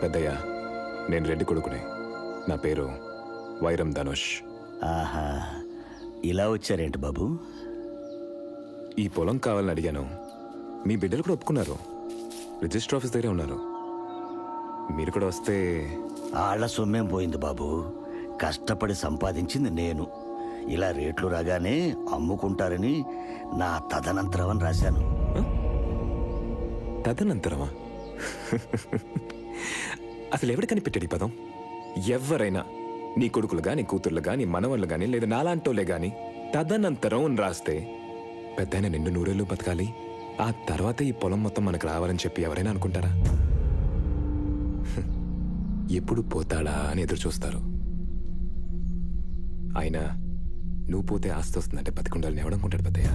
పెద్దయ్య, నేను రెడ్డి కొడుకునే. నా పేరు వైరం ధనుష్. ఆహా, ఇలా వచ్చారేంటి బాబు? ఈ పొలం కావాలని అడిగాను. మీ బిడ్డలు కూడా ఒప్పుకున్నారు. రిజిస్టర్ ఆఫీస్ దగ్గరే ఉన్నారు. మీరు కూడా వస్తే. ఆళ్ల సొమ్మేం పోయింది బాబు. కష్టపడి సంపాదించింది నేను. ఇలా రేట్లు రాగానే అమ్ముకుంటారని నా తదనంతరం అని రాశాను. తదనంతరమా? అసలు ఎవడు కనిపెట్టాడు ఈ పదం? ఎవరైనా నీ కొడుకులుగా, నీ కూతుర్లుగా, నీ మనవళ్ళు గాని, లేదా నాలాంటోలే గాని తదనంతరం అని రాస్తే పెద్దయిన నిండు నూరేళ్ళు బతకాలి, ఆ తర్వాత ఈ పొలం మొత్తం మనకు రావాలని చెప్పి ఎవరైనా అనుకుంటారా? ఎప్పుడు పోతాడా అని ఎదురు చూస్తారు. అయినా నువ్వు పోతే ఆస్తి వస్తుందంటే బతికుండాలని ఎవడనుకుంటాడు పెద్దయ్య?